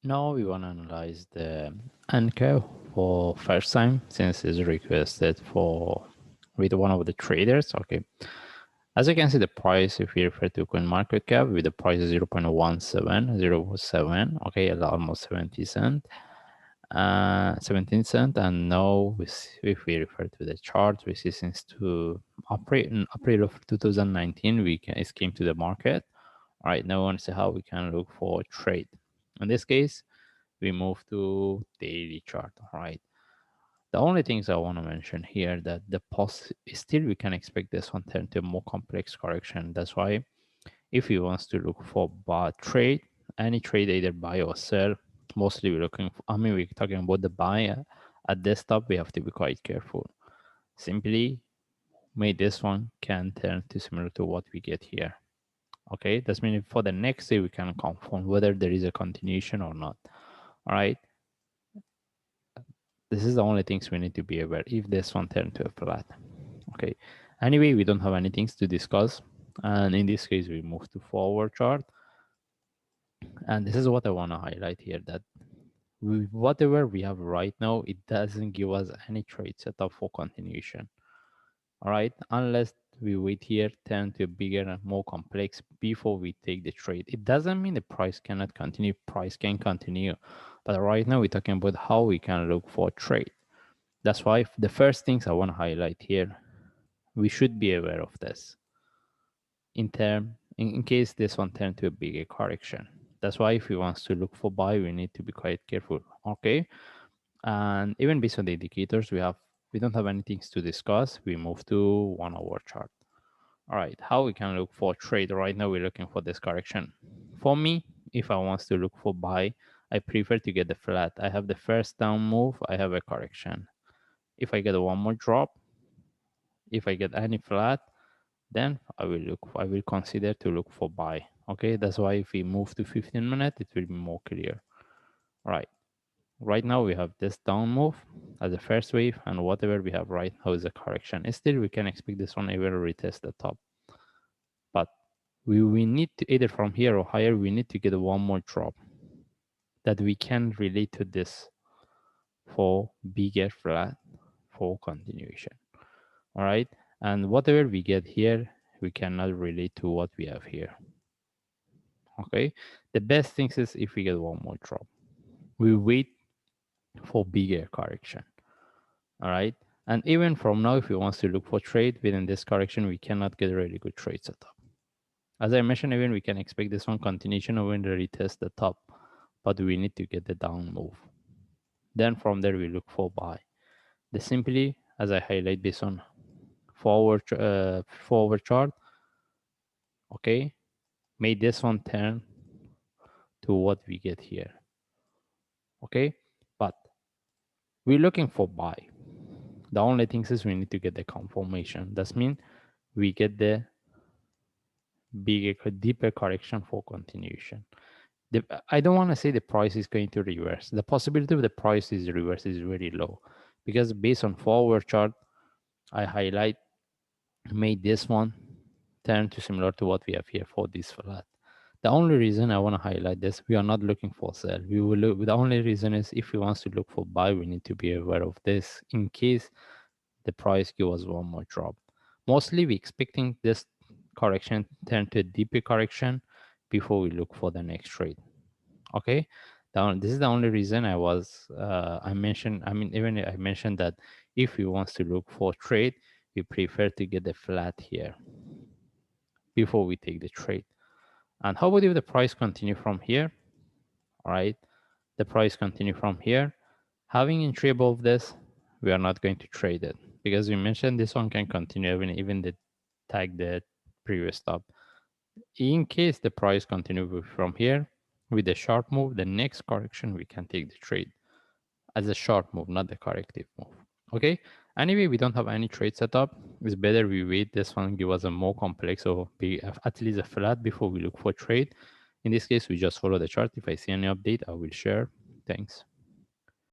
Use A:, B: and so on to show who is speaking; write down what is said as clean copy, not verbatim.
A: Now we want to analyze the Ankr for first time since it's requested for with one of the traders. Okay. As you can see, the price, if we refer to coin market cap, with the price 0.1707, okay, almost 70 cent, 17 cent. And now if we refer to the chart, we see since in April of 2019, it came to the market. All right, now I want to see how we can look for trade. In this case, we move to daily chart. All right. The only things I want to mention here that the post still we can expect this one turn to a more complex correction. That's why if he wants to look for buy trade, any trade either buy or sell, mostly we're looking for, we're talking about the buy at desktop, we have to be quite careful. Simply may this one can turn to similar to what we get here. Okay, that's meaning for the next day we can confirm whether there is a continuation or not. All right, this is the only things we need to be aware if this one turn to a flat. Okay, anyway, we don't have anything to discuss, and in this case we move to forward chart. And this is what I want to highlight here, that whatever we have right now, it doesn't give us any trade setup for continuation. All right, unless we wait here, turn to bigger and more complex before we take the trade. It doesn't mean the price cannot continue, price can continue. But right now we're talking about how we can look for trade. That's why the first things I want to highlight here, we should be aware of this in case this one turn to a bigger correction. That's why if we want to look for buy, we need to be quite careful. Okay, and even based on the indicators, we don't have anything to discuss. We move to 1 hour chart. All right, how we can look for trade right now? We're looking for this correction. For me, if I want to look for buy, I prefer to get the flat. I have the first down move, I have a correction. If I get one more drop, if I get any flat, then I will consider to look for buy. Okay, that's why if we move to 15 minutes, it will be more clear. All right. Right now we have this down move as a first wave, and whatever we have right now is a correction. Still, we can expect this one even retest the top. But we need to either from here or higher, we need to get one more drop that we can relate to this for bigger flat for continuation. All right. And whatever we get here, we cannot relate to what we have here. Okay. The best thing is if we get one more drop, we wait for bigger correction. All right. And even from now, if we want to look for trade within this correction, we cannot get a really good trade setup. As I mentioned, even we can expect this one continuation of when they retest the top, but we need to get the down move. Then from there, we look for buy. The simply, as I highlight based on forward chart, okay, may this one turn to what we get here. Okay, but we're looking for buy. The only thing is we need to get the confirmation. That means we get the bigger, deeper correction for continuation. I don't want to say the price is going to reverse. The possibility of the price is reverse is very low, because based on forward chart, I highlight made this one turn to similar to what we have here for this flat. The only reason I want to highlight this, we are not looking for sell. We will look. The only reason is if we want to look for buy, we need to be aware of this in case the price give us one more drop. Mostly we expecting this correction turn to a deeper correction before we look for the next trade. Okay, this is the only reason I mentioned. Even I mentioned that if we want to look for trade, we prefer to get the flat here before we take the trade. And how about if the price continue from here? All right, the price continue from here. Having entry above this, we are not going to trade it because we mentioned this one can continue even the tag the previous stop. In case the price continue from here with a sharp move, the next correction we can take the trade as a short move, not the corrective move. Okay. Anyway, we don't have any trade setup. It's better we wait this one, give us a more complex or be at least a flat before we look for trade. In this case, we just follow the chart. If I see any update, I will share. Thanks.